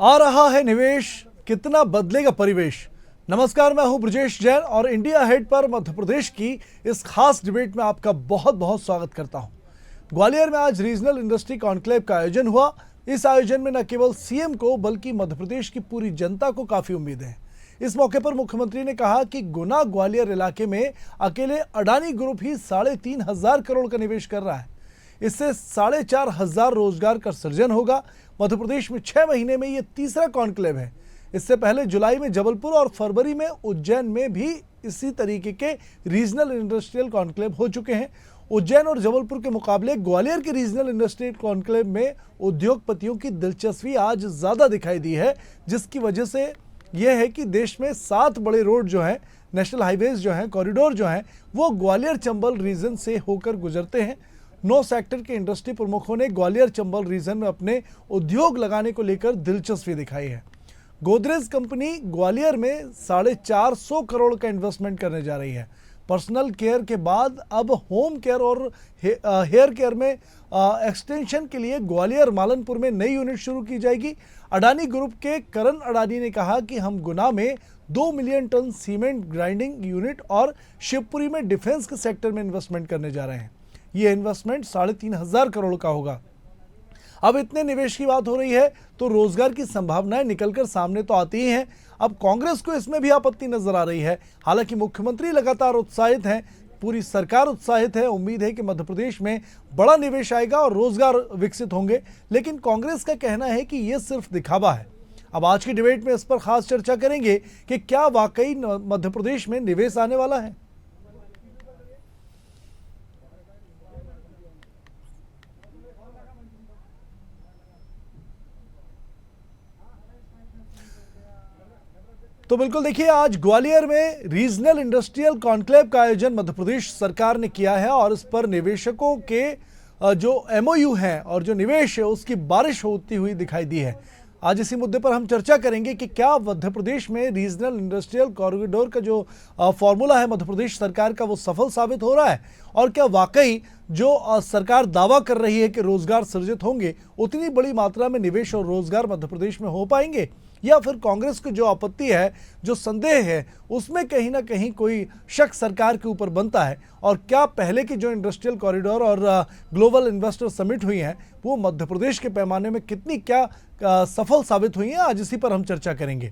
आ रहा है निवेश, कितना बदलेगा परिवेश। नमस्कार, मैं हूं ब्रजेश जैन और इंडिया हेड पर मध्य प्रदेश की इस खास डिबेट में आपका बहुत बहुत स्वागत करता हूं। ग्वालियर में आज रीजनल इंडस्ट्री कॉन्क्लेव का आयोजन हुआ। इस आयोजन में न केवल सीएम को बल्कि मध्य प्रदेश की पूरी जनता को काफी उम्मीदें हैं। इस मौके पर मुख्यमंत्री ने कहा कि गुना ग्वालियर इलाके में अकेले अडानी ग्रुप ही 3,500 करोड़ का निवेश कर रहा है। इससे 4,500 रोजगार का सृजन होगा। मध्य प्रदेश में 6 महीने में यह तीसरा कॉन्क्लेव है। इससे पहले जुलाई में जबलपुर और फरवरी में उज्जैन में भी इसी तरीके के रीजनल इंडस्ट्रियल कॉन्क्लेव हो चुके हैं। उज्जैन और जबलपुर के मुकाबले ग्वालियर के रीजनल इंडस्ट्रियल कॉन्क्लेव में उद्योगपतियों की दिलचस्पी आज ज़्यादा दिखाई दी है, जिसकी वजह से यह है कि देश में 7 बड़े रोड जो हैं, नेशनल हाईवेज जो हैं, कॉरिडोर जो हैं, वो ग्वालियर चंबल रीजन से होकर गुजरते हैं। 9 सेक्टर के इंडस्ट्री प्रमुखों ने ग्वालियर चंबल रीजन में अपने उद्योग लगाने को लेकर दिलचस्पी दिखाई है। गोदरेज कंपनी ग्वालियर में 450 करोड़ का इन्वेस्टमेंट करने जा रही है। पर्सनल केयर के बाद अब होम केयर और हेयर केयर में एक्सटेंशन के लिए ग्वालियर मालनपुर में नई यूनिट शुरू की जाएगी। अडानी ग्रुप के करण अडानी ने कहा कि हम गुना में 2 million ton cement grinding unit और शिवपुरी में डिफेंस के सेक्टर में इन्वेस्टमेंट करने जा रहे हैं। ये इन्वेस्टमेंट 3,500 करोड़ का होगा। अब इतने निवेश की बात हो रही है तो रोजगार की संभावनाएं निकलकर सामने तो आती ही हैं। अब कांग्रेस को इसमें भी आपत्ति नजर आ रही है। हालांकि मुख्यमंत्री लगातार उत्साहित हैं, पूरी सरकार उत्साहित है। उम्मीद है कि मध्य प्रदेश में बड़ा निवेश आएगा और रोजगार विकसित होंगे, लेकिन कांग्रेस का कहना है कि यह सिर्फ दिखावा है। अब आज की डिबेट में इस पर खास चर्चा करेंगे कि क्या वाकई मध्य प्रदेश में निवेश आने वाला है। तो बिल्कुल देखिए, आज ग्वालियर में रीजनल इंडस्ट्रियल कॉन्क्लेव का आयोजन मध्य प्रदेश सरकार ने किया है और इस पर निवेशकों के जो एमओयू हैं और जो निवेश है उसकी बारिश होती हुई दिखाई दी है। आज इसी मुद्दे पर हम चर्चा करेंगे कि क्या मध्य प्रदेश में रीजनल इंडस्ट्रियल कॉरिडोर का जो फॉर्मूला है मध्य प्रदेश सरकार का वो सफल साबित हो रहा है, और क्या वाकई जो सरकार दावा कर रही है कि रोजगार सृजित होंगे उतनी बड़ी मात्रा में निवेश और रोजगार मध्य प्रदेश में हो पाएंगे, या फिर कांग्रेस की जो आपत्ति है, जो संदेह है, उसमें कहीं ना कहीं कोई शक सरकार के ऊपर बनता है। और क्या पहले की जो इंडस्ट्रियल कॉरिडोर और ग्लोबल इन्वेस्टर समिट हुई हैं वो मध्य प्रदेश के पैमाने में कितनी क्या सफल साबित हुई हैं, आज इसी पर हम चर्चा करेंगे।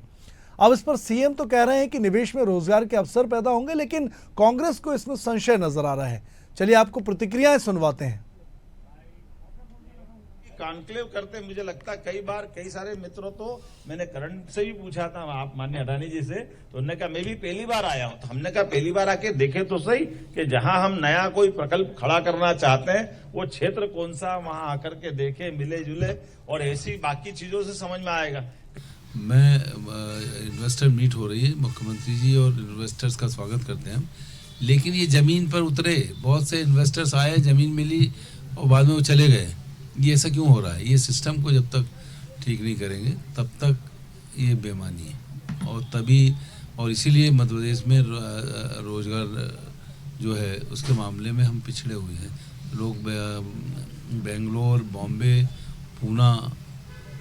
अब इस पर सीएम तो कह रहे हैं कि निवेश में रोजगार के अवसर पैदा होंगे, लेकिन कांग्रेस को इसमें संशय नजर आ रहा है। चलिए आपको प्रतिक्रियाएं सुनवाते हैं। कॉन्क्लेव करते मुझे लगता कई बार कई सारे मित्रों, तो मैंने करण से भी पूछा था, आप माननीय अडानी जी से, तो उन्होंने कहा मैं भी पहली बार आया हूं। तो हमने कहा पहली बार आके देखे तो सही कि जहां हम नया कोई प्रकल्प खड़ा करना चाहते हैं वो क्षेत्र कौन सा, वहां आकर के देखे, मिले जुले, और ऐसी बाकी चीजों से समझ में आएगा। मैं इन्वेस्टर मीट हो रही है, मुख्यमंत्री जी और इन्वेस्टर्स का स्वागत करते हैं, लेकिन ये जमीन पर उतरे, बहुत से इन्वेस्टर्स आए, जमीन मिली और बाद में वो चले गए। ये ऐसा क्यों हो रहा है? ये सिस्टम को जब तक ठीक नहीं करेंगे तब तक ये बेईमानी है, और तभी और इसीलिए मध्य प्रदेश में रोजगार जो है उसके मामले में हम पिछड़े हुए हैं। लोग बेंगलोर, बॉम्बे, पूना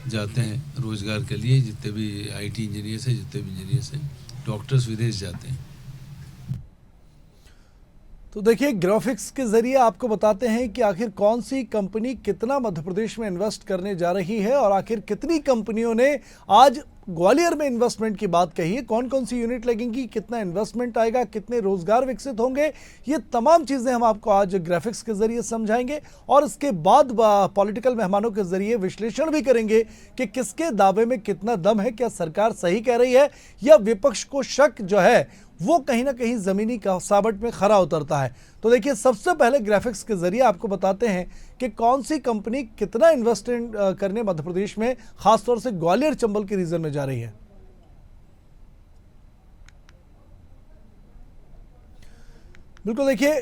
जाते हैं रोजगार के लिए, जितने भी आईटी इंजीनियर्स हैं, जितने भी इंजीनियर्स हैं, डॉक्टर्स विदेश जाते हैं। तो देखिए, ग्राफिक्स के जरिए आपको बताते हैं कि आखिर कौन सी कंपनी कितना मध्य प्रदेश में इन्वेस्ट करने जा रही है और आखिर कितनी कंपनियों ने आज ग्वालियर में इन्वेस्टमेंट की बात कही है, कौन कौन सी यूनिट लगेंगी, कितना इन्वेस्टमेंट आएगा, कितने रोजगार विकसित होंगे। ये तमाम चीजें हम आपको आज ग्राफिक्स के जरिए समझाएंगे और इसके बाद पॉलिटिकल मेहमानों के जरिए विश्लेषण भी करेंगे कि किसके दावे में कितना दम है, क्या सरकार सही कह रही है या विपक्ष को शक जो है वो कहीं ना कहीं जमीनी कसावट में खरा उतरता है। तो देखिए, सबसे पहले ग्राफिक्स के जरिए आपको बताते हैं कि कौन सी कंपनी कितना इन्वेस्टमेंट करने मध्य प्रदेश में, खासतौर से ग्वालियर चंबल के रीजन में जा रही है। बिल्कुल देखिए,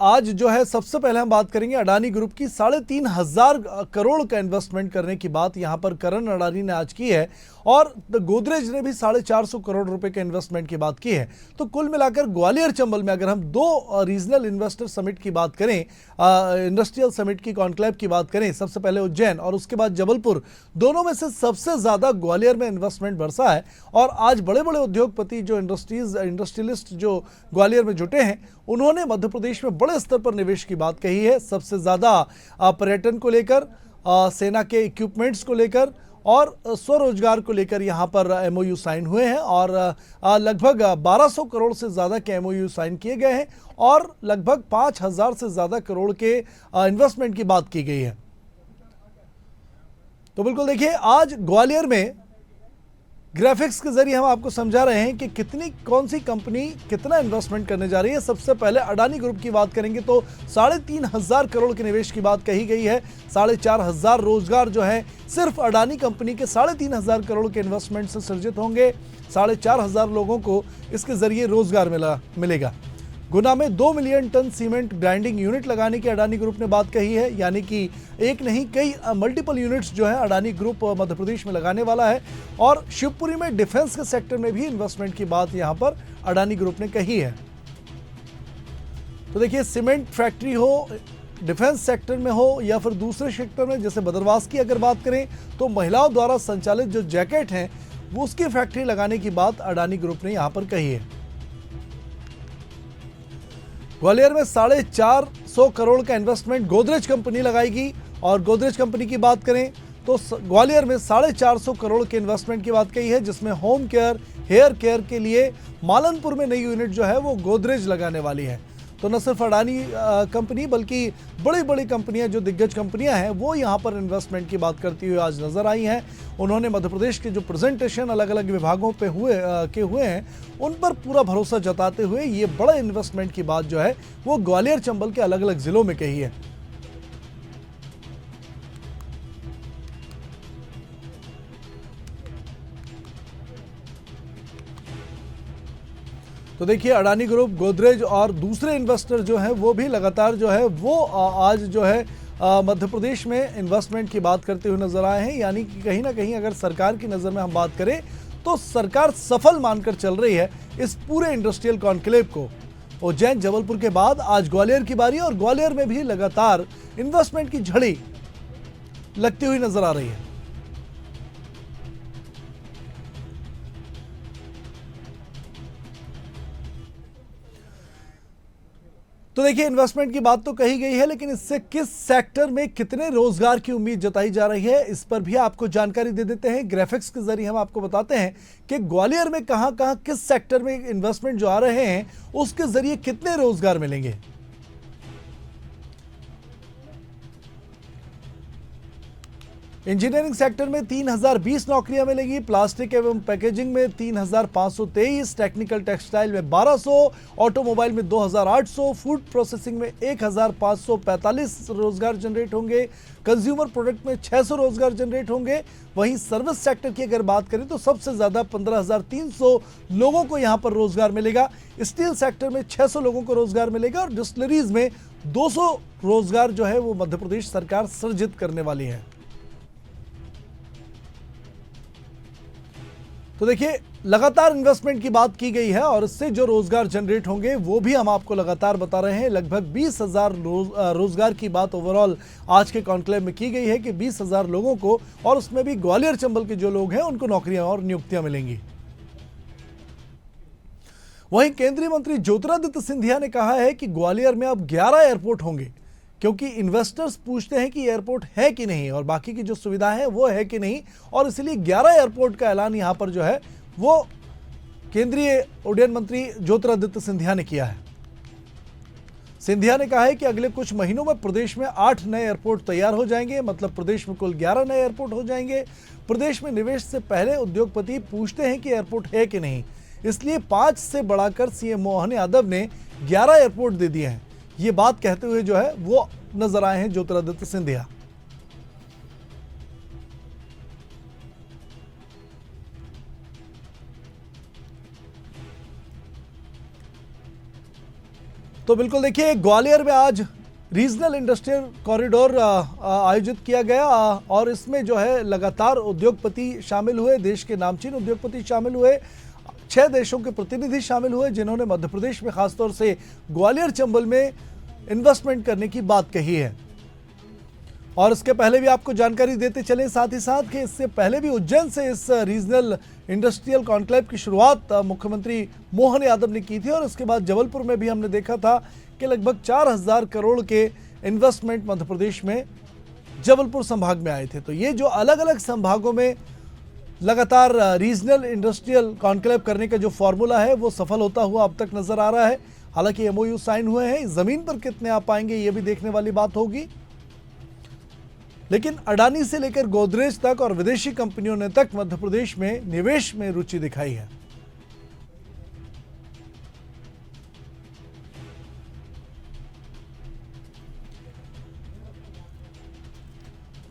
आज जो है सबसे पहले हम बात करेंगे अडानी ग्रुप की 3,500 करोड़ का इन्वेस्टमेंट करने की बात यहां पर करण अडानी ने आज की है और गोदरेज ने भी 450 करोड़ रुपए के इन्वेस्टमेंट की बात की है। तो कुल मिलाकर ग्वालियर चंबल में अगर हम दो रीजनल इन्वेस्टर समिट की बात करें, इंडस्ट्रियल समिट की कॉन्क्लेव की बात करें, सबसे पहले उज्जैन और उसके बाद जबलपुर, दोनों में से सबसे ज्यादा ग्वालियर में इन्वेस्टमेंट बरसा है। और आज बड़े बड़े उद्योगपति जो इंडस्ट्रियलिस्ट जो ग्वालियर में जुटे हैं, उन्होंने मध्य प्रदेश में बड़े स्तर पर निवेश की बात कही है। सबसे ज्यादा पर्यटन को लेकर, सेना के इक्विपमेंट्स को लेकर और स्वरोजगार को लेकर यहां पर एमओयू साइन हुए हैं और लगभग 1200 करोड़ से ज्यादा के एमओयू साइन किए गए हैं और लगभग 5000 से ज्यादा करोड़ के इन्वेस्टमेंट की बात की गई है। तो बिल्कुल देखिए, आज ग्वालियर में ग्राफिक्स के जरिए हम आपको समझा रहे हैं कि कौन सी कंपनी कितना इन्वेस्टमेंट करने जा रही है। सबसे पहले अडानी ग्रुप की बात करेंगे तो 3,500 करोड़ के निवेश की बात कही गई है। 4,500 रोजगार जो है सिर्फ अडानी कंपनी के 3,500 करोड़ के इन्वेस्टमेंट से सृजित होंगे। 4,500 लोगों को इसके जरिए रोजगार मिलेगा। गुना में 2 million ton cement grinding unit लगाने की अडानी ग्रुप ने बात कही है, यानी कि एक नहीं कई मल्टीपल यूनिट्स जो है अडानी ग्रुप मध्य प्रदेश में लगाने वाला है। और शिवपुरी में डिफेंस के सेक्टर में भी इन्वेस्टमेंट की बात यहां पर अडानी ग्रुप ने कही है। तो देखिए, सीमेंट फैक्ट्री हो, डिफेंस सेक्टर में हो या फिर दूसरे सेक्टर में, जैसे बदरवास की अगर बात करें तो महिलाओं द्वारा संचालित जो जैकेट हैं वो उसकी फैक्ट्री लगाने की बात अडानी ग्रुप ने यहां पर कही है। ग्वालियर में 450 करोड़ का इन्वेस्टमेंट गोदरेज कंपनी लगाएगी और गोदरेज कंपनी की बात करें तो ग्वालियर में 450 करोड़ के इन्वेस्टमेंट की बात कही है, जिसमें होम केयर, हेयर केयर के लिए मालनपुर में नई यूनिट जो है वो गोदरेज लगाने वाली है। तो न सिर्फ अडानी कंपनी बल्कि बड़ी बड़ी कंपनियां, जो दिग्गज कंपनियां हैं, वो यहां पर इन्वेस्टमेंट की बात करती हुई आज नजर आई हैं। उन्होंने मध्य प्रदेश के जो प्रेजेंटेशन अलग अलग विभागों पे हुए हैं, उन पर पूरा भरोसा जताते हुए ये बड़ा इन्वेस्टमेंट की बात जो है वो ग्वालियर चंबल के अलग अलग जिलों में कही है। तो देखिए, अडानी ग्रुप, गोदरेज और दूसरे इन्वेस्टर जो हैं वो भी लगातार जो है वो आज जो है मध्य प्रदेश में इन्वेस्टमेंट की बात करते हुए नजर आए हैं। यानी कि कहीं ना कहीं अगर सरकार की नज़र में हम बात करें तो सरकार सफल मानकर चल रही है इस पूरे इंडस्ट्रियल कॉन्क्लेव को। उज्जैन जबलपुर के बाद आज ग्वालियर की बारी और ग्वालियर में भी लगातार इन्वेस्टमेंट की झड़ी लगती हुई नजर आ रही है। तो देखिए, इन्वेस्टमेंट की बात तो कही गई है, लेकिन इससे किस सेक्टर में कितने रोजगार की उम्मीद जताई जा रही है, इस पर भी आपको जानकारी दे देते हैं। ग्राफिक्स के जरिए हम आपको बताते हैं कि ग्वालियर में कहां कहां किस सेक्टर में इन्वेस्टमेंट जो आ रहे हैं उसके जरिए कितने रोजगार मिलेंगे। इंजीनियरिंग सेक्टर में 3,020 नौकरियां मिलेंगी, प्लास्टिक एवं पैकेजिंग में 3,523, टेक्निकल टेक्सटाइल में 1,200, ऑटोमोबाइल में 2,800, फूड प्रोसेसिंग में 1,545 रोजगार जनरेट होंगे, कंज्यूमर प्रोडक्ट में 600 रोजगार जनरेट होंगे। वहीं सर्विस सेक्टर की अगर बात करें तो सबसे ज्यादा 15,300 लोगों को यहां पर रोजगार मिलेगा। स्टील सेक्टर में 600 लोगों को रोजगार मिलेगा और डिस्टिलरीज में 200 रोजगार जो है वो मध्य प्रदेश सरकार सृजित करने वाली है। तो देखिए, लगातार इन्वेस्टमेंट की बात की गई है और इससे जो रोजगार जनरेट होंगे वो भी हम आपको लगातार बता रहे हैं। लगभग 20,000 रोजगार की बात ओवरऑल आज के कॉन्क्लेव में की गई है कि 20,000 लोगों को, और उसमें भी ग्वालियर चंबल के जो लोग हैं उनको नौकरियां और नियुक्तियां मिलेंगी। वहीं केंद्रीय मंत्री ज्योतिरादित्य सिंधिया ने कहा है कि ग्वालियर में अब 11 एयरपोर्ट होंगे, क्योंकि इन्वेस्टर्स पूछते हैं कि एयरपोर्ट है कि नहीं और बाकी की जो सुविधाएं हैं वो है कि नहीं, और इसलिए 11 एयरपोर्ट का ऐलान यहां पर जो है वो केंद्रीय उड्डयन मंत्री ज्योतिरादित्य सिंधिया ने किया है। सिंधिया ने कहा है कि अगले कुछ महीनों में प्रदेश में 8 नए एयरपोर्ट तैयार हो जाएंगे, मतलब प्रदेश में कुल 11 नए एयरपोर्ट हो जाएंगे। प्रदेश में निवेश से पहले उद्योगपति पूछते हैं कि एयरपोर्ट है कि नहीं, इसलिए 5 से बढ़ाकर सीएम मोहन यादव ने 11 एयरपोर्ट दे दिए हैं। ये बात कहते हुए जो है वो नजर आए हैं ज्योतिरादित्य सिंधिया। तो बिल्कुल देखिए, ग्वालियर में आज रीजनल इंडस्ट्रियल कॉरिडोर आयोजित किया गया और इसमें जो है लगातार उद्योगपति शामिल हुए, देश के नामचीन उद्योगपति शामिल हुए, 6 देशों के प्रतिनिधि शामिल हुए जिन्होंने मध्य प्रदेश में खासतौर से ग्वालियर चंबल में इन्वेस्टमेंट करने की बात कही है। और इसके पहले भी आपको जानकारी देते चले साथ ही साथ कि इससे पहले भी उज्जैन से इस रीजनल इंडस्ट्रियल कॉन्क्लेव की शुरुआत मुख्यमंत्री मोहन यादव ने की थी और उसके बाद जबलपुर में भी हमने देखा था कि लगभग 4000 करोड़ के इन्वेस्टमेंट मध्य प्रदेश में जबलपुर संभाग में आए थे। तो ये जो अलग अलग संभागों में लगातार रीजनल इंडस्ट्रियल कॉन्क्लेव करने का जो फॉर्मूला है वो सफल होता हुआ अब तक नजर आ रहा है। हालांकि MOU साइन हुए हैं, जमीन पर कितने आ पाएंगे ये भी देखने वाली बात होगी। लेकिन अडानी से लेकर गोदरेज तक और विदेशी कंपनियों ने तक मध्य प्रदेश में निवेश में रुचि दिखाई है।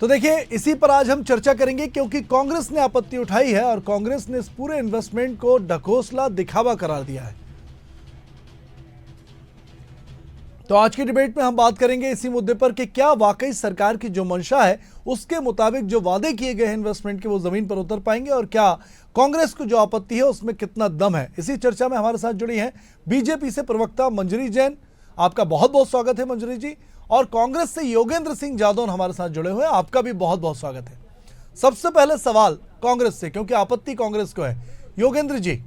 तो देखिए, इसी पर आज हम चर्चा करेंगे क्योंकि कांग्रेस ने आपत्ति उठाई है और कांग्रेस ने इस पूरे इन्वेस्टमेंट को ढकोसला दिखावा करार दिया है। तो आज की डिबेट में हम बात करेंगे इसी मुद्दे पर कि क्या वाकई सरकार की जो मंशा है उसके मुताबिक जो वादे किए गए हैं इन्वेस्टमेंट के वो जमीन पर उतर पाएंगे और क्या कांग्रेस को जो आपत्ति है उसमें कितना दम है। इसी चर्चा में हमारे साथ जुड़ी हैं बीजेपी से प्रवक्ता मंजरी जैन। आपका बहुत बहुत स्वागत है मंजरी जी। और कांग्रेस से योगेंद्र सिंह जादौन हमारे साथ जुड़े हुए हैं, आपका भी बहुत बहुत स्वागत है। सबसे पहले सवाल कांग्रेस से, क्योंकि आपत्ति कांग्रेस को है। योगेंद्र जी,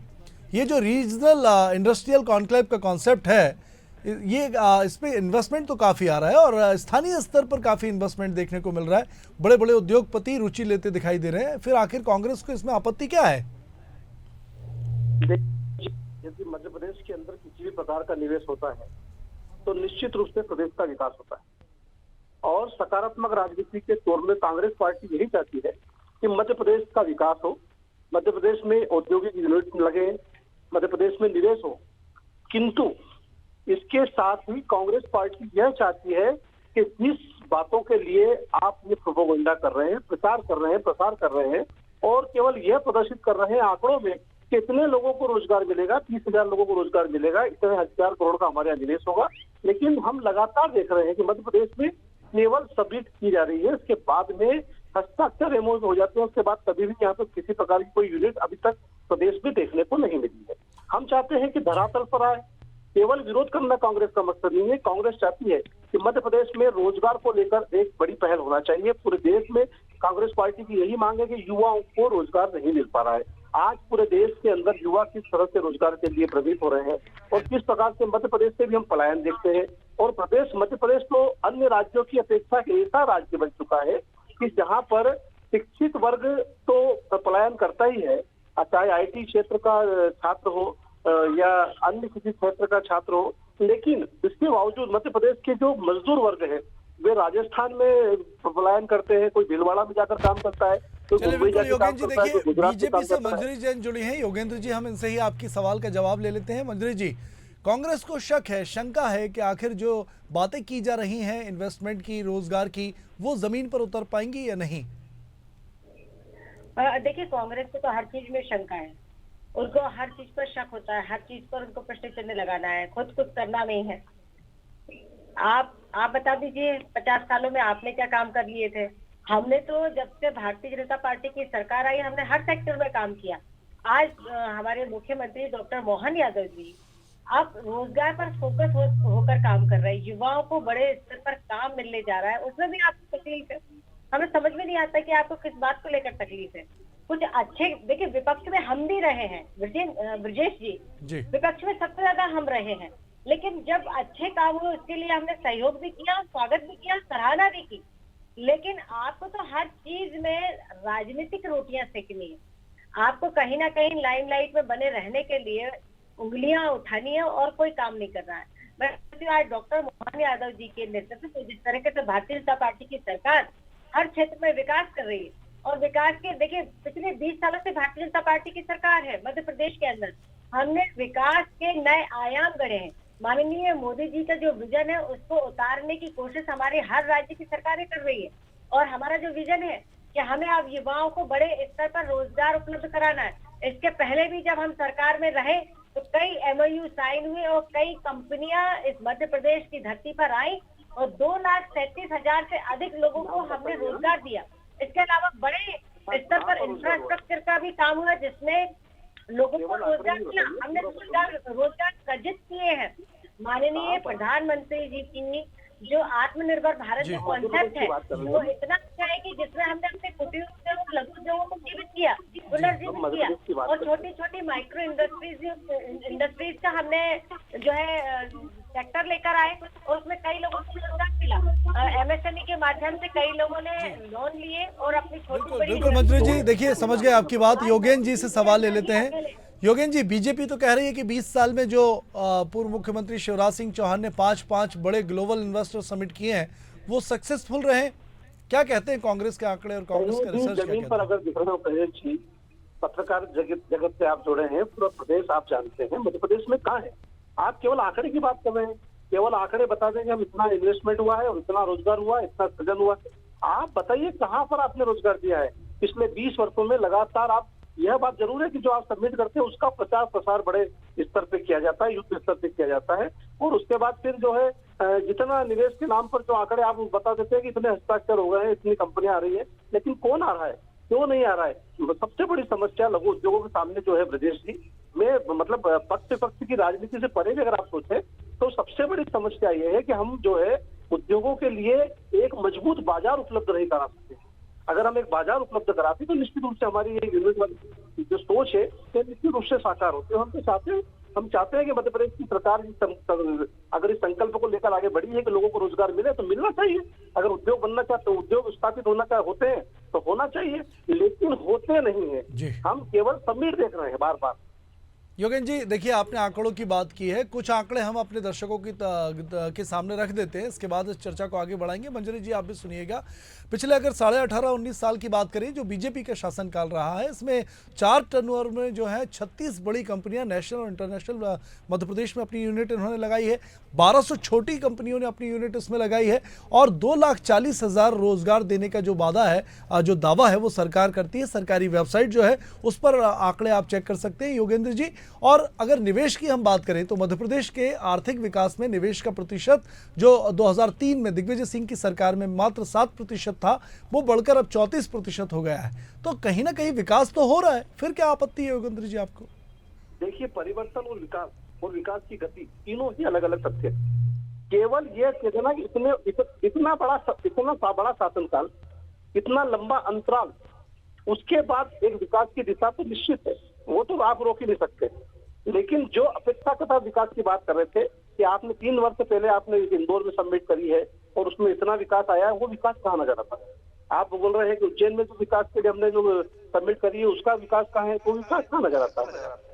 ये जो रीजनल इंडस्ट्रियल कॉन्क्लेव का कॉन्सेप्ट है, ये इस पे इन्वेस्टमेंट तो काफ़ी आ रहा है और स्थानीय स्तर पर काफ़ी इन्वेस्टमेंट देखने को मिल रहा है, बड़े बड़े उद्योगपति रुचि लेते दिखाई दे रहे हैं, फिर आखिर कांग्रेस को इसमें आपत्ति क्या है? यदि मध्य प्रदेश के अंदर किसी भी प्रकार का निवेश होता है तो निश्चित रूप से प्रदेश का विकास होता है और सकारात्मक राजनीति के तौर में कांग्रेस पार्टी यही चाहती है कि मध्य प्रदेश का विकास हो, मध्य प्रदेश में औद्योगिक यूनिट लगे, मध्य प्रदेश में निवेश हो। किंतु इसके साथ ही कांग्रेस पार्टी यह चाहती है कि जिस बातों के लिए आप ये प्रोपेगेंडा कर रहे हैं, प्रचार कर रहे हैं, प्रसार कर रहे हैं और केवल यह प्रदर्शित कर रहे हैं आंकड़ों में कि इतने लोगों को रोजगार मिलेगा, 30,000 लोगों को रोजगार मिलेगा, इतने 1000 करोड़ का हमारे यहाँ निवेश होगा, लेकिन हम लगातार देख रहे हैं कि मध्य प्रदेश में केवल सबमिट की जा रही है, उसके बाद में हस्ताक्षर MOU हो जाते हैं, उसके बाद कभी भी यहाँ पर किसी प्रकार की कोई यूनिट अभी तक प्रदेश में देखने को नहीं मिली है। हम चाहते हैं कि धरातल पर आए, केवल विरोध करना कांग्रेस का मकसद नहीं है। कांग्रेस चाहती है कि मध्य प्रदेश में रोजगार को लेकर एक बड़ी पहल होना चाहिए। पूरे देश में कांग्रेस पार्टी की यही मांग है कि युवाओं को रोजगार नहीं मिल पा रहा है। आज पूरे देश के अंदर युवा किस तरह से रोजगार के लिए भ्रमित हो रहे हैं और किस प्रकार से मध्य प्रदेश से भी हम पलायन देखते हैं। और मध्य प्रदेश तो अन्य राज्यों की अपेक्षा ऐसा राज्य बन चुका है कि जहाँ पर शिक्षित वर्ग तो पलायन करता ही है, चाहे IT क्षेत्र का छात्र हो या अन्य किसी क्षेत्र का छात्र हो, लेकिन इसके बावजूद मध्य प्रदेश के जो मजदूर वर्ग है वे राजस्थान में पलायन करते हैं, कोई भीलवाड़ा में जाकर काम करता है, तो योगेंद्र जी देखिए, बीजेपी से मंजरी जैन जुड़ी हैं। योगेंद्र जी, हम इनसे ही आपकी सवाल का जवाब ले लेते हैं। मंजरी जी, कांग्रेस को शक है, शंका है कि आखिर जो बातें की जा रही हैं इन्वेस्टमेंट की, रोजगार की, वो जमीन पर उतर पाएंगी या नहीं? देखिए, कांग्रेस को तो हर चीज में शंका है, उनको हर चीज पर शक होता है, हर चीज पर उनको प्रश्न चिन्ह लगाना है, खुद कुछ करना नहीं है। आप बता दीजिए 50 सालों में आपने क्या काम कर लिए थे? हमने तो जब से भारतीय जनता पार्टी की सरकार आई हमने हर सेक्टर में काम किया। आज हमारे मुख्यमंत्री डॉक्टर मोहन यादव जी आप रोजगार पर फोकस होकर काम कर रहे हैं, युवाओं को बड़े स्तर पर काम मिलने जा रहा है, उसमें भी आपको तकलीफ है। हमें समझ में नहीं आता कि आपको किस बात को लेकर तकलीफ है। कुछ अच्छे, देखिए विपक्ष में हम भी रहे हैं ब्रजेश जी, विपक्ष में सबसे ज्यादा हम रहे हैं, लेकिन जब अच्छे काम हुए उसके लिए हमने सहयोग भी किया, स्वागत भी किया, सराहना भी की। लेकिन आपको तो हर चीज में राजनीतिक रोटियां सेकनी है, आपको कहीं ना कहीं लाइमलाइट में बने रहने के लिए उंगलियां उठानी है और कोई काम नहीं कर रहा है। मैं आज डॉक्टर मोहन यादव जी के नेतृत्व में जिस तरीके से भारतीय जनता पार्टी की सरकार हर क्षेत्र में विकास कर रही है और विकास के, देखिए पिछले 20 सालों से भारतीय जनता पार्टी की सरकार है मध्य प्रदेश के अंदर, हमने विकास के नए आयाम गढ़े हैं। माननीय मोदी जी का जो विजन है उसको उतारने की कोशिश हमारे हर राज्य की सरकारें कर रही है और हमारा जो विजन है कि हमें अब युवाओं को बड़े स्तर पर रोजगार उपलब्ध कराना है। इसके पहले भी जब हम सरकार में रहे तो कई MOU साइन हुए और कई कंपनियां इस मध्य प्रदेश की धरती पर आई और 2,37,000 से अधिक लोगों को हमने रोजगार दिया। इसके अलावा बड़े स्तर पर इंफ्रास्ट्रक्चर का भी काम हुआ जिसमें लोगों को रोजगार मिला। हमने रोजगार सृजित किए हैं। माननीय प्रधानमंत्री जी की जो आत्मनिर्भर भारत का कॉन्सेप्ट है वो इतना अच्छा है कि जिसमें हमने अपने कुटीर उद्योग लघु उद्योगों को जीवित किया, पुनर्जीवित किया और छोटी छोटी माइक्रो इंडस्ट्रीज का हमने जो है सेक्टर लेकर आए और उसमें कई लोगों को रोजगार मिला। MSME के माध्यम से कई लोगों ने लोन लिए और अपनी छोटी बड़ी बिल्कुल मंत्री जी, देखिए समझ गए आपकी बात। योगेन जी से सवाल ले लेते हैं। योगेन जी, बीजेपी तो कह रही है कि 20 साल में जो पूर्व मुख्यमंत्री शिवराज सिंह चौहान ने 5 बड़े ग्लोबल इन्वेस्टर समिट किए हैं वो सक्सेसफुल रहे। क्या कहते हैं कांग्रेस के आंकड़े और कांग्रेस का रिसर्च? जमीन पर अगर दिख रहे हो कहे जी, पत्रकार जगत से आप जुड़े हैं, पूरा प्रदेश आप जानते हैं, मध्य प्रदेश में कहाँ है? आप केवल आंकड़े की बात कर रहे हैं, केवल आंकड़े बता देंगे हम इतना इन्वेस्टमेंट हुआ है और इतना रोजगार हुआ है, इतना सृजन हुआ है। आप बताइए कहाँ पर आपने रोजगार दिया है पिछले 20 वर्षों में? लगातार आप, यह बात जरूर है कि जो आप सबमिट करते हैं उसका प्रचार प्रसार बड़े स्तर पे किया जाता है, युद्ध स्तर पे किया जाता है और उसके बाद फिर जो है जितना निवेश के नाम पर जो आंकड़े आप बता देते हैं कि इतने हस्ताक्षर हो गए हैं, इतनी कंपनियां आ रही है, लेकिन कौन आ रहा है, क्यों नहीं आ रहा है? सबसे बड़ी समस्या लघु उद्योगों के सामने जो है ब्रजेश जी, में मतलब पक्ष विपक्ष की राजनीति से परे भी अगर आप सोचे तो सबसे बड़ी समस्या ये है कि हम जो है उद्योगों के लिए एक मजबूत बाजार उपलब्ध नहीं करा सकते। अगर हम एक बाजार उपलब्ध कराते तो निश्चित रूप से हमारी ये यूनिट जो सोच है वो निश्चित रूप से साकार होती है। हम चाहते हैं कि मध्य प्रदेश की सरकार अगर इस संकल्प को लेकर आगे बढ़ी है कि लोगों को रोजगार मिले तो मिलना चाहिए। अगर उद्योग बनना चाहते, उद्योग स्थापित होते हैं तो होना चाहिए, लेकिन होते नहीं है। हम केवल सबमिट देख रहे हैं बार बार। योगेन जी, देखिए आपने आंकड़ों की बात की है, कुछ आंकड़े हम अपने दर्शकों के सामने रख देते हैं, इसके बाद इस चर्चा को आगे बढ़ाएंगे। मंजरी जी आप भी सुनिएगा। पिछले अगर 18.5-19 साल की बात करें जो बीजेपी का शासनकाल रहा है, इसमें 4 टर्नओवर में जो है 36 बड़ी कंपनियां नेशनल और इंटरनेशनल मध्य प्रदेश में अपनी यूनिट इन्होंने लगाई है। 1200 छोटी कंपनियों ने अपनी यूनिट इसमें लगाई है और 2,40,000 रोजगार देने का जो वादा है, जो दावा है वो सरकार करती है। सरकारी वेबसाइट जो है उस पर आंकड़े आप चेक कर सकते हैं योगेंद्र जी। और अगर निवेश की हम बात करें तो मध्य प्रदेश के आर्थिक विकास में निवेश का प्रतिशत जो 2003 में दिग्विजय सिंह की सरकार में मात्र 7% था, वो बढ़कर अब 34% हो गया है। तो कहीं ना कहीं विकास तो हो रहा है, फिर क्या आपत्ति है योगेंद्र जी आपको? देखिए, परिवर्तन और विकास की गति तीनों ही अलग अलग तथ्य। केवल ये कहना कि इतना बड़ा शासनकाल, इतना लंबा अंतराल, उसके बाद एक विकास की दिशा तो निश्चित है, वो तो आप रोक ही नहीं सकते। लेकिन जो अपेक्षाकृत विकास की बात कर रहे थे कि आपने 3 वर्ष पहले आपने इंदौर में सबमिट करी है और उसमें इतना विकास आया है, वो विकास कहाँ नजर आता है? आप बोल रहे हैं कि उज्जैन में जो विकास के लिए हमने जो सबमिट करी है उसका विकास कहाँ है, तो विकास कहाँ नजर आता है?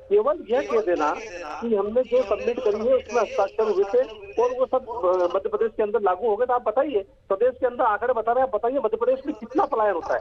केवल यह कह देना कि हमने जो सबमिट करी है उसमें हस्ताक्षर हुए थे और वो सब मध्य प्रदेश के अंदर लागू हो गए। तो आप बताइए, प्रदेश के अंदर आंकड़े बता रहे हैं, आप बताइए मध्य प्रदेश में कितना पलायन होता है?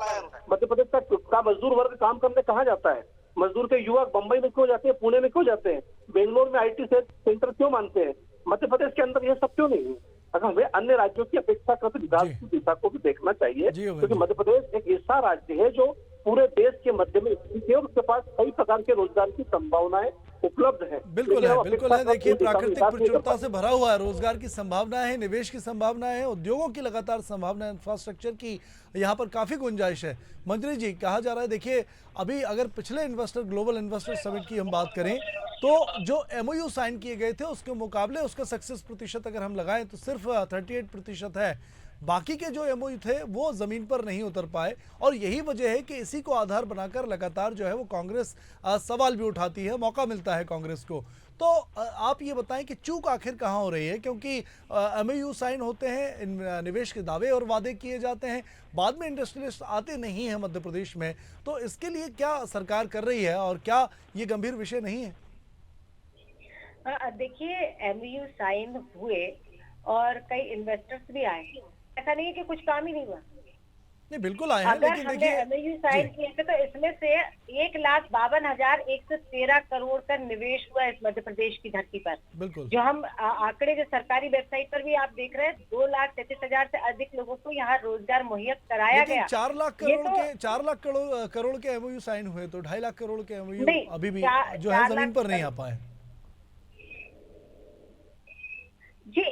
मध्य प्रदेश का मजदूर वर्ग काम करने कहाँ जाता है? मजदूर के युवक बंबई में क्यों जाते हैं, पुणे में क्यों जाते हैं, बेंगलोर में IT सेंटर क्यों मानते हैं? मध्य प्रदेश के अंदर यह सब क्यों नहीं है? अगर हमें अन्य राज्यों की अपेक्षाकृत विकास की दिशा को भी देखना चाहिए, क्योंकि मध्य प्रदेश एक ऐसा राज्य है जो पूरे देश के मध्य में स्थित है और उसके पास कई प्रकार के रोजगार की संभावनाएं उपलब्ध है। बिल्कुल है। देखिए, प्राकृतिक प्रचुरता से भरा हुआ है, रोजगार की संभावनाएं है, निवेश की संभावनाएं है, उद्योगों की लगातार संभावना है, इंफ्रास्ट्रक्चर की यहाँ पर काफी गुंजाइश है। मंत्री जी, कहा जा रहा है, देखिए अभी अगर पिछले ग्लोबल इन्वेस्टर समिट की हम बात करें तो जो MOU साइन किए गए थे उसके मुकाबले उसका सक्सेस प्रतिशत अगर हम लगाएं तो सिर्फ 38% है। बाकी के जो MOU थे वो जमीन पर नहीं उतर पाए और यही वजह है कि इसी को आधार बनाकर लगातार जो है वो कांग्रेस सवाल भी उठाती है, मौका मिलता है कांग्रेस को। तो आप ये बताएं कि चूक आखिर कहाँ हो रही है, क्योंकि MOU साइन होते हैं, निवेश के दावे और वादे किए जाते हैं, बाद में इंडस्ट्रियलिस्ट आते नहीं है मध्य प्रदेश में। तो इसके लिए क्या सरकार कर रही है और क्या ये गंभीर विषय नहीं है? देखिए, MOU साइन हुए और कई इन्वेस्टर्स भी आए, ऐसा नहीं है कि कुछ काम ही नहीं हुआ। नहीं, बिल्कुल आए हैं, अगर लेकिन हमने MOU साइन किए थे तो इसमें से 1,52,113 करोड़ का निवेश हुआ इस मध्य प्रदेश की धरती पर। बिल्कुल, जो हम आंकड़े जो सरकारी वेबसाइट पर भी आप देख रहे हैं, 2,33,000 से अधिक लोगों को यहाँ रोजगार मुहैया कराया गया। 4 लाख करोड़ के MOU साइन हुए तो 2.5 लाख करोड़ के MOU अभी भी जो है जमीन पर नहीं आ पाए। जी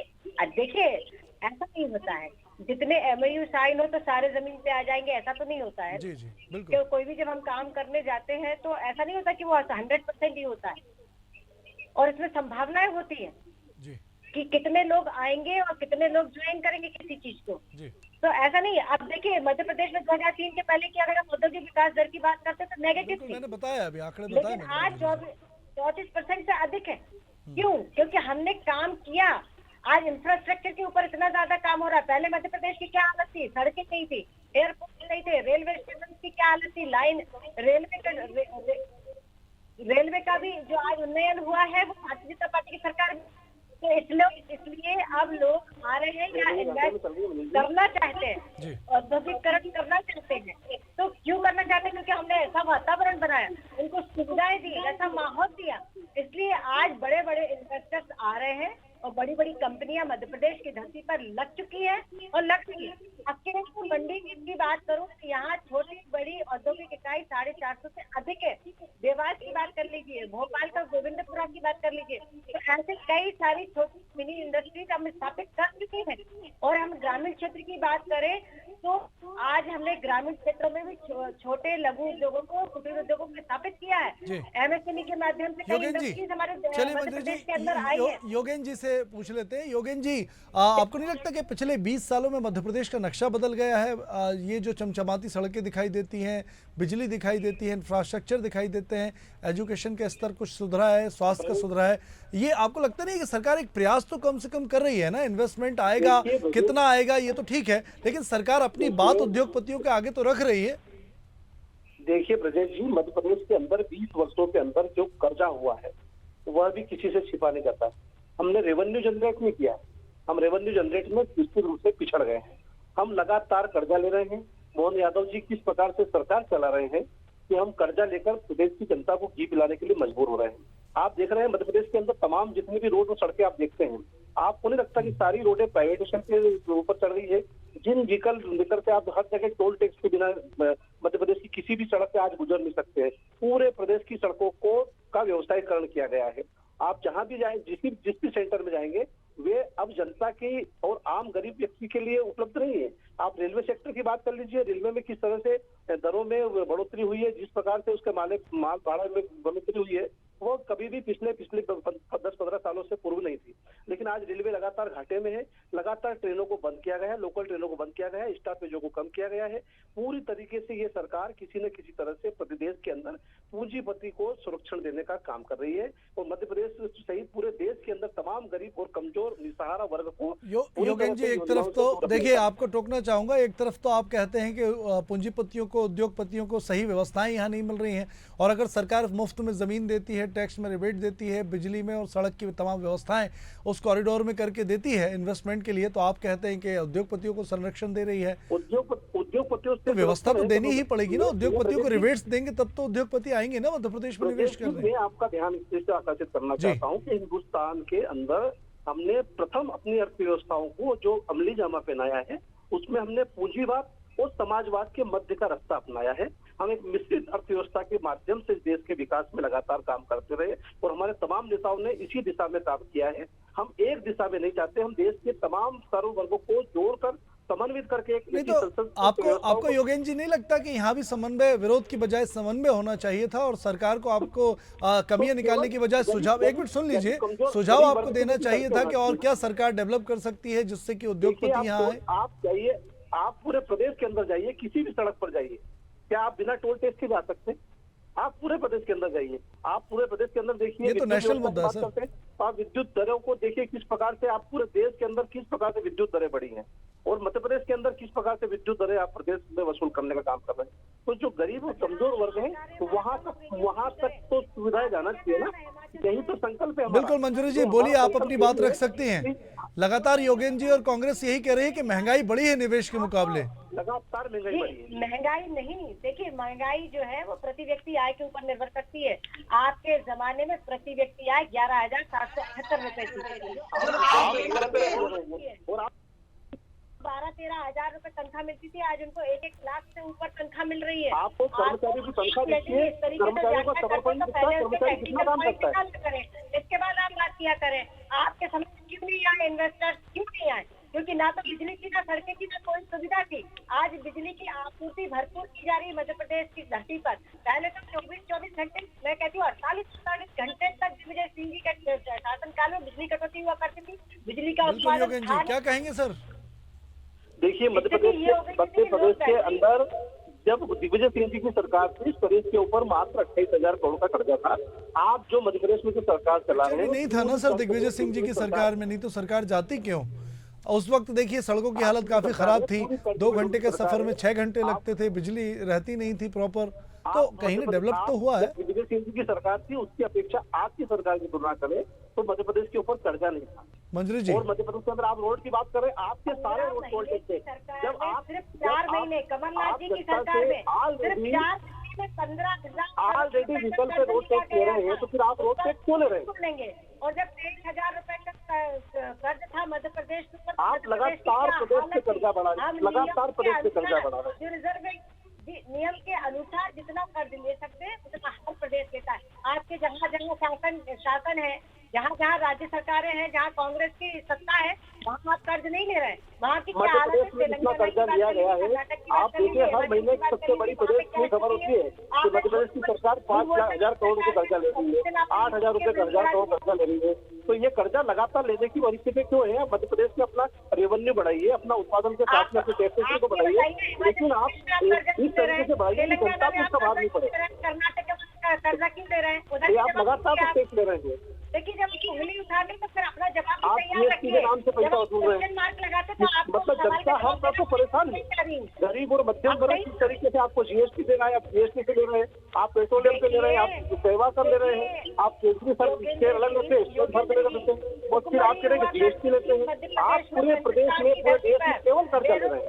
देखिए, ऐसा नहीं होता है, जितने एमओयू साइन हो तो सारे जमीन पे आ जाएंगे, ऐसा तो नहीं होता है। जी जी बिल्कुल। क्यों कोई भी जब हम काम करने जाते हैं तो ऐसा नहीं होता कि वो 100% ही होता है, और इसमें संभावनाएं होती है जी कि कितने लोग आएंगे और कितने लोग ज्वाइन करेंगे किसी चीज को। जी तो ऐसा नहीं है। अब देखिए, मध्य प्रदेश में 2003 के पहले की अगर हम औद्योगिक विकास दर की बात करते हैं तो नेगेटिव बिल्कुल, थी, मैंने बताया अभी आंकड़े बताए लेकिन मैंने आज जी। 34% से अधिक है। क्यों? क्योंकि हमने काम किया। आज इंफ्रास्ट्रक्चर के ऊपर इतना ज्यादा काम हो रहा है। पहले मध्य प्रदेश की क्या हालत थी? सड़कें नहीं थी, एयरपोर्ट नहीं थे, रेलवे स्टेशन की क्या हालत थी, लाइन रेलवे का भी जो आज उन्नयन हुआ है वो भारतीय जनता पार्टी की सरकार में। तो इसलिए अब लोग आ रहे हैं या इन्वेस्ट करना चाहते हैं, जी। औद्योगिकरण करना चाहते हैं। तो क्यों करना चाहते हैं? क्योंकि हमने ऐसा वातावरण बनाया, उनको सुविधाएं दी, ऐसा माहौल दिया, इसलिए आज बड़े बड़े इन्वेस्टर्स आ रहे हैं और बड़ी बड़ी कंपनियां मध्य प्रदेश की धरती पर लग चुकी है और लग चुकी है। अकेले मंडी की बात करूं तो यहाँ छोटी बड़ी औद्योगिक इकाई 450 से अधिक है। देवास की बात कर लीजिए, भोपाल का गोविंदपुरा की बात कर लीजिए, तो ऐसे कई सारी छोटी मिनी इंडस्ट्रीज हम स्थापित कर चुके हैं। और हम ग्रामीण क्षेत्र की बात करें तो आज हमने ग्रामीण क्षेत्रों में भी छोटे लघु उद्योगों को, कुटीर उद्योगों को स्थापित किया जी। है। एमएसएमई के माध्यम से कई योगेन जी, इंडस्ट्रीज हमारे चलिए मध्य मंत्री प्रदेश के अंदर आई जी, है। योगेन जी से पूछ लेते हैं। योगेन जी, आपको नहीं लगता कि पिछले 20 सालों में मध्य प्रदेश का नक्शा बदल गया है? ये जो चमचमाती सड़कें दिखाई देती हैं, बिजली दिखाई देती है, इंफ्रास्ट्रक्चर दिखाई देते हैं, एजुकेशन का स्तर कुछ सुधरा है, स्वास्थ्य का सुधरा है, ये आपको लगता नहीं कि सरकार एक प्रयास तो कम से कम कर रही है ना? इन्वेस्टमेंट आएगा, कितना आएगा ये तो ठीक है, लेकिन सरकार अपनी बात उद्योगपतियों के आगे तो रख रही है। देखिए ब्रजेश जी, मध्य प्रदेश के अंदर 20 वर्षों के अंदर जो कर्जा हुआ है वह भी किसी से छिपा नहीं जाता। हमने रेवेन्यू जनरेट नहीं किया, हम रेवेन्यू जनरेट में निश्चित रूप से पिछड़ गए हैं। हम लगातार कर्जा ले रहे हैं। मोहन यादव जी किस प्रकार से सरकार चला रहे हैं कि हम कर्जा लेकर प्रदेश की जनता को घी पिलाने के लिए मजबूर हो रहे हैं। आप देख रहे हैं मध्य प्रदेश के अंदर तमाम जितनी भी रोड और सड़कें आप देखते हैं, आपको नहीं लगता कि सारी रोडें प्राइवेटेशन के ऊपर चल रही है? जिन व्हीकल से आप हर जगह टोल टैक्स के बिना मध्य प्रदेश की किसी भी सड़क से आज गुजर नहीं सकते हैं। पूरे प्रदेश की सड़कों को का व्यवसायीकरण किया गया है। आप जहां भी जाएं, जिस भी सेंटर में जाएंगे, वे अब जनता की और आम गरीब व्यक्ति के लिए उपलब्ध नहीं है। आप रेलवे सेक्टर की बात कर लीजिए, रेलवे में किस तरह से दरों में बढ़ोतरी हुई है, जिस प्रकार से उसके माल भाड़ा में बढ़ोतरी हुई है, वो कभी भी पिछले 10-15 सालों से पूर्व नहीं थी। लेकिन आज रेलवे लगातार घाटे में है, लगातार ट्रेनों को बंद किया गया है, लोकल ट्रेनों को बंद किया गया है, स्टॉपेजों को कम किया गया है। पूरी तरीके से ये सरकार किसी न किसी तरह से प्रदेश के अंदर पूंजीपति को संरक्षण देने का काम कर रही है और मध्य प्रदेश सहित पूरे देश के अंदर तमाम गरीब और कमजोर निसहारा वर्ग को योगेन जी, एक तरफ तो देखिए, आपको टोकना चाहूंगा, एक तरफ तो आप कहते हैं कि पूंजीपतियों को, उद्योगपतियों को सही व्यवस्थाएं यहाँ नहीं मिल रही हैं, और अगर सरकार मुफ्त में जमीन देती है, टैक्स में रिबेट देती है, बिजली में और सड़क की तमाम व्यवस्थाएं उस कॉरिडोर में करके देती है इन्वेस्टमेंट के लिए, तो आप कहते हैं कि उद्योगपतियों को संरक्षण दे रही है। उद्योगपतियों तो व्यवस्था तो देनी ही पड़ेगी ना, उद्योगपतियों को रिबेट्स देंगे तब तो उद्योगपति आएंगे ना मध्य प्रदेश में निवेश करने। मैं आपका ध्यान इस चीज से आकर्षित करना चाहता हूँ कि हिंदुस्तान के अंदर हमने प्रथम अपनी अर्थव्यवस्थाओं को जो अमली जामा पहनाया है, उसमें हमने पूंजीवाद और समाजवाद के मध्य का रास्ता अपनाया है। हम एक मिश्रित अर्थव्यवस्था के माध्यम से देश के विकास में लगातार काम करते रहे और हमारे तमाम नेताओं ने इसी दिशा में काम किया है। हम एक दिशा में नहीं चाहते, हम देश के तमाम सर्व वर्गों को जोड़कर समन्वित करके एक नहीं, तो आपको योगेन जी नहीं लगता कि यहाँ भी समन्वय, विरोध की बजाय समन्वय होना चाहिए था, और सरकार को आपको कमियां निकालने की बजाय सुझाव, एक मिनट सुन लीजिए, सुझाव आपको देना चाहिए था कि और क्या सरकार डेवलप कर सकती है जिससे कि उद्योगपति यहाँ आए? आप जाइए, आप पूरे प्रदेश के अंदर जाइए, किसी भी सड़क पर जाइए, क्या आप बिना टोल टैक्स के जा सकते? आप पूरे प्रदेश के अंदर जाइए, आप पूरे प्रदेश के अंदर देखिए, ये तो नेशनल मुद्दा है सर। आप विद्युत दरों को देखिए, किस प्रकार से आप पूरे देश के अंदर किस प्रकार से विद्युत दरें बढ़ी हैं, और मध्य प्रदेश के अंदर किस प्रकार से विद्युत दरें आप प्रदेश में वसूल करने का काम कर रहे हैं। तो जो गरीब और कमजोर वर्ग है, वहां तक तो सुविधाएं जाना चाहिए ना, यही तो संकल्प है। बिल्कुल मंजूरी जी, बोलिए, आप अपनी बात रख सकती हैं। लगातार योगेन जी और कांग्रेस यही कह रही है कि महंगाई बढ़ी है निवेश के मुकाबले। लगातार महंगाई बढ़ी है। महंगाई नहीं, देखिए महंगाई जो है वो प्रति व्यक्ति आय के ऊपर निर्भर करती है। आपके जमाने में प्रति व्यक्ति आय 11,778 रुपए थी, और 12-13 हजार रुपए तनख्वाह मिलती थी, आज उनको 1-1 लाख से ऊपर तनख्वाह मिल रही है। आपको कर्मचारी की तनख्वाह देखिए, कर्मचारियों का समर्पण कितना, कर्मचारी कितना काम करता है। इसके बाद आप बात किया करें। आपके समय में क्यों नहीं आए इन्वेस्टर, क्यों नहीं आए? क्योंकि ना तो बिजली की, ना सड़कें की, ना कोई सुविधा थी। आज बिजली की आपूर्ति भरपूर की जा रही है मध्य प्रदेश की धरती पर। पहले तो 24 घंटे, मैं कहती हूँ 48 घंटे तक दिग्विजय सिंह जी के शासनकाल में बिजली कटौती हुआ करती थी। बिजली का बिल्कुल उत्पादन योगेन जी, क्या कहेंगे सर? देखिए, मध्य प्रदेश के अंदर जब दिग्विजय सिंह जी की सरकार थी, इस प्रदेश के ऊपर मात्र 28,000 करोड़ का कर्जा था। आप जो मध्य प्रदेश में जो सरकार चला रहे हैं, नहीं था ना सर दिग्विजय सिंह जी की सरकार में, नहीं तो सरकार जाती क्यों? उस वक्त देखिए सड़कों की हालत काफी खराब थी, 2 घंटे के सफर में 6 घंटे लगते थे, बिजली रहती नहीं थी प्रॉपर, तो कहीं ना डेवलप तो हुआ है। दिग्विजय सिंह जी की सरकार थी, उसकी अपेक्षा आज की सरकार की तुलना करें तो मध्य प्रदेश के ऊपर कर्जा नहीं था। मंजरी जी, और मध्य प्रदेश के अंदर आप रोड की बात करें, आपके सारे रोड टोल टैक्स थे। जब आप सिर्फ 4 महीने कमलनाथ जी की सरकार में सिर्फ 4 महीने 15,000 ऑलरेडी व्हीकल पे रोड टैक्स ले रहे हैं, तो फिर आप रोड टैक्स क्यों ले रहे हैं? और जब 23,000 रुपए का कर्ज था मध्य प्रदेश में, आप लगातार प्रदेश से कर्जा बढ़ा रहे हैं, लगातार प्रदेश से कर्जा बढ़ा रहे हैं। जो रिजर्व बैंक नियम के अनुसार जितना कर्ज ले सकते हैं उतना हर प्रदेश लेता है। आपके जहाँ जहाँ शासन है, जहाँ जहाँ राज्य सरकारें हैं, जहाँ कांग्रेस की सत्ता है, वहाँ आप कर्ज नहीं ले रहे हैं। वहाँ की क्या हालत है? में जितना कर्जा लिया गया है, आप देखिए हर महीने सबसे बड़ी प्रदेश की खबर होती है कि मध्य प्रदेश की सरकार 5,000 करोड़ रुपए कर्जा ले रही है, 8,000 रुपए करोड़ कर्जा ले रही है। तो ये कर्जा लगातार लेने की परिस्थिति क्यों है? मध्य प्रदेश में अपना रेवेन्यू बढ़ाइए, अपना उत्पादन के साथ में अपने टैक्सेशन को बढ़ाइए, लेकिन आप इस तरीके से बढ़ाइए कि जनता को इसका भार नहीं पड़े। कर्नाटक का कर्जा क्यों ले रहे हैं? आप लगातार टैक्स ले रहे हैं। देखिए, जब उंगली उठा ली तो फिर अपना जवाब आप जीएसटी के नाम से पैसा वसूल रहे हैं। लगाते तो मतलब जनता हम आपको परेशान है, गरीब और मध्यम वर्ग किस तरीके से आपको जीएसटी देना है, आप जीएसटी से ले रहे हैं, आप पेट्रोलियम से ले रहे हैं, आप सेवा कर ले रहे हैं, आप केंद्रीय सरकार के अलग लेते हैं, स्टेट फंड लेते हैं, और फिर आप कह रहे हैं जीएसटी लेते हैं। आप पूरे प्रदेश में, पूरे देश में केवल कर्जा ले रहे हैं,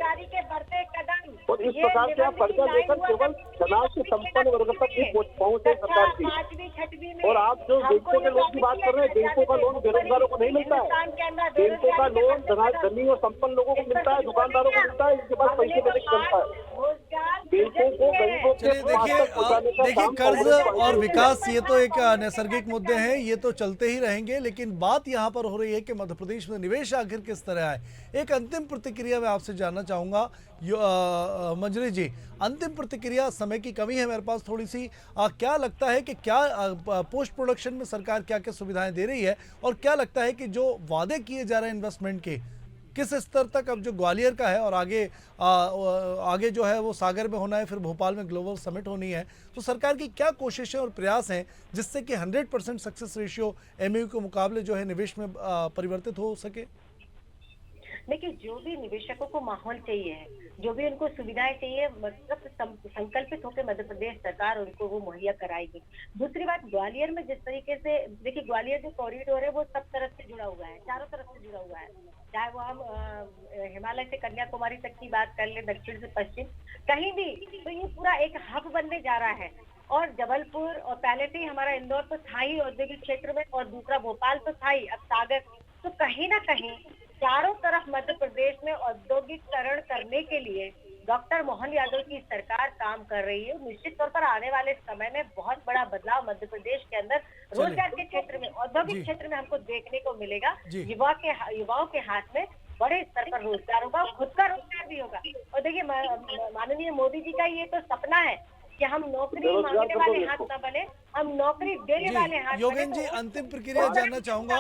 और इस प्रकार से आप कर्जा लेकर केवल समाज के संपन्न वर्ग तक ही पहुंचे सरकार की। और आप जो बैंकों के लोन की बात कर रहे हैं, बैंकों का लोन बेरोजगारों को नहीं मिलता है, बैंकों का लोन धनी और संपन्न लोगों को मिलता है, दुकानदारों को मिलता है, इनके पास पैसे देने की क्षमता है। बैंकों को गरीबों के देखिए कर्ज और विकास ये तो एक नैसर्गिक मुद्दे हैं, ये तो चलते ही रहेंगे, लेकिन बात यहाँ पर हो रही है कि मध्य प्रदेश में निवेश आखिर किस तरह आए। एक अंतिम प्रतिक्रिया मैं आपसे जानना चाहूंगा मंजरी जी, अंतिम प्रतिक्रिया, समय की कमी है मेरे पास थोड़ी सी, क्या लगता है कि क्या पोस्ट प्रोडक्शन में सरकार क्या क्या सुविधाएं दे रही है, और क्या लगता है कि जो वादे किए जा रहे हैं इन्वेस्टमेंट के, किस स्तर तक, अब जो ग्वालियर का है और आगे जो है वो सागर में होना है, फिर भोपाल में ग्लोबल समिट होनी है, तो सरकार की क्या कोशिशें और प्रयास हैं जिससे कि 100% सक्सेस रेशियो एमयू के मुकाबले जो है निवेश में परिवर्तित हो सके? देखिए, जो भी निवेशकों को माहौल चाहिए है, जो भी उनको सुविधाएं चाहिए, मतलब संकल्पित होकर मध्य प्रदेश सरकार उनको वो मुहैया कराएगी। दूसरी बात, ग्वालियर में जिस तरीके से, देखिए ग्वालियर जो कॉरिडोर है वो सब तरफ से जुड़ा हुआ है, चारों तरफ से जुड़ा हुआ है, चाहे वो हम हिमालय से कन्याकुमारी तक की बात कर ले, दक्षिण से पश्चिम, कहीं भी, तो ये पूरा एक हब बनने जा रहा है। और जबलपुर, और पहले से ही हमारा इंदौर तो था ही औद्योगिक क्षेत्र में, और दूसरा भोपाल तो था ही, अब सागर, तो कहीं ना कहीं चारों तरफ मध्य प्रदेश में औद्योगिकरण करने के लिए डॉक्टर मोहन यादव की सरकार काम कर रही है। निश्चित तौर पर आने वाले समय में बहुत बड़ा बदलाव मध्य प्रदेश के अंदर रोजगार के क्षेत्र में, औद्योगिक क्षेत्र में हमको देखने को मिलेगा। युवाओं के हाथ में बड़े स्तर पर रोजगार होगा, खुद का रोजगार भी होगा। और देखिए, माननीय मोदी जी का ये तो सपना है कि हम नौकरी मांगने वाले हाथ न बने, हम नौकरी देने वाले हाथ। योगेन जी, अंतिम प्रक्रिया जानना चाहूंगा।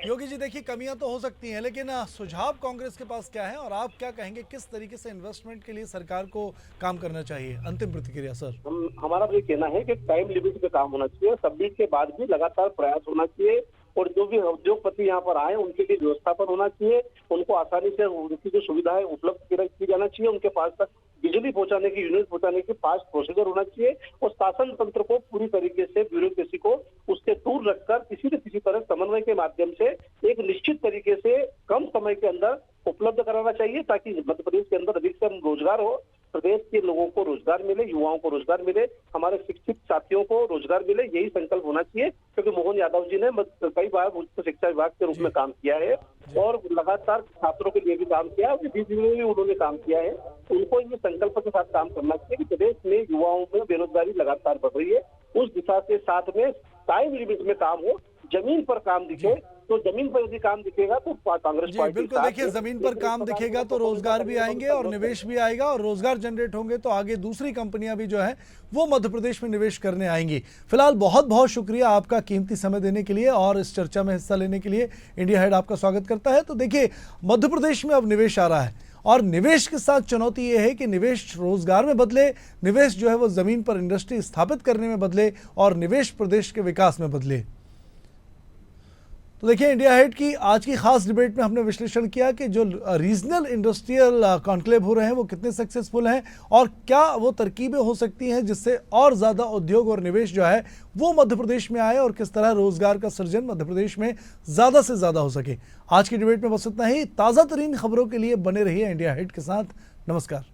योगी जी, देखिए कमियां तो हो सकती हैं, लेकिन सुझाव कांग्रेस के पास क्या है, और आप क्या कहेंगे किस तरीके से इन्वेस्टमेंट के लिए सरकार को काम करना चाहिए? अंतिम प्रतिक्रिया सर। हमारा भी कहना है कि टाइम लिमिट पे काम होना चाहिए, सबमिट के बाद भी लगातार प्रयास होना चाहिए, और जो भी उद्योगपति यहाँ पर आए उनके लिए व्यवस्थापन होना चाहिए, उनको आसानी से उनकी जो सुविधा है उपलब्ध की जाना चाहिए, उनके पास तक बिजली पहुंचाने की, यूनिट पहुंचाने की फास्ट प्रोसीजर होना चाहिए, और शासन तंत्र को पूरी तरीके से ब्यूरोक्रेसी को उससे दूर रखकर किसी न किसी तरह समन्वय के माध्यम से एक निश्चित तरीके से कम समय के अंदर उपलब्ध कराना चाहिए, ताकि मध्य प्रदेश के अंदर अधिक से रोजगार हो, प्रदेश के लोगों को रोजगार मिले, युवाओं को रोजगार मिले, हमारे शिक्षित साथियों को रोजगार मिले, यही संकल्प होना चाहिए। क्योंकि मोहन यादव जी ने कई बार उच्च शिक्षा विभाग के रूप में काम किया है, और लगातार छात्रों के लिए भी काम किया है, में भी उन्होंने काम किया है। उनको ये संकल्प के साथ काम करना चाहिए कि प्रदेश में युवाओं में बेरोजगारी लगातार बढ़ रही है, उस दिशा के साथ में टाइम लिमिट में काम हो, जमीन पर काम दिखे, तो जमीन पर यदि काम दिखेगा तो कांग्रेस जी पार्टी बिल्कुल, साथ देखिए है। जमीन पर काम दिखेगा तो रोजगार भी आएंगे और निवेश भी आएगा, और रोजगार जनरेट होंगे तो आगे दूसरी कंपनियां भी जो है वो मध्य प्रदेश में निवेश करने आएंगी। फिलहाल बहुत बहुत शुक्रिया आपका कीमती समय देने के लिए और इस चर्चा में हिस्सा लेने के लिए। इंडिया हेड आपका स्वागत करता है। तो देखिए, मध्य प्रदेश में अब निवेश आ रहा है और निवेश के साथ चुनौती यह है कि निवेश रोजगार में बदले, निवेश जो है वो जमीन पर इंडस्ट्री स्थापित करने में बदले और निवेश प्रदेश के विकास में बदले। तो देखिए, इंडिया हेड की आज की खास डिबेट में हमने विश्लेषण किया कि जो रीजनल इंडस्ट्रियल कॉन्क्लेव हो रहे हैं वो कितने सक्सेसफुल हैं और क्या वो तरकीबें हो सकती हैं जिससे और ज़्यादा उद्योग और निवेश जो है वो मध्य प्रदेश में आए और किस तरह रोजगार का सृजन मध्य प्रदेश में ज़्यादा से ज़्यादा हो सके। आज की डिबेट में बस इतना ही। ताज़ा तरीन खबरों के लिए बने रहिए इंडिया हेड के साथ। नमस्कार।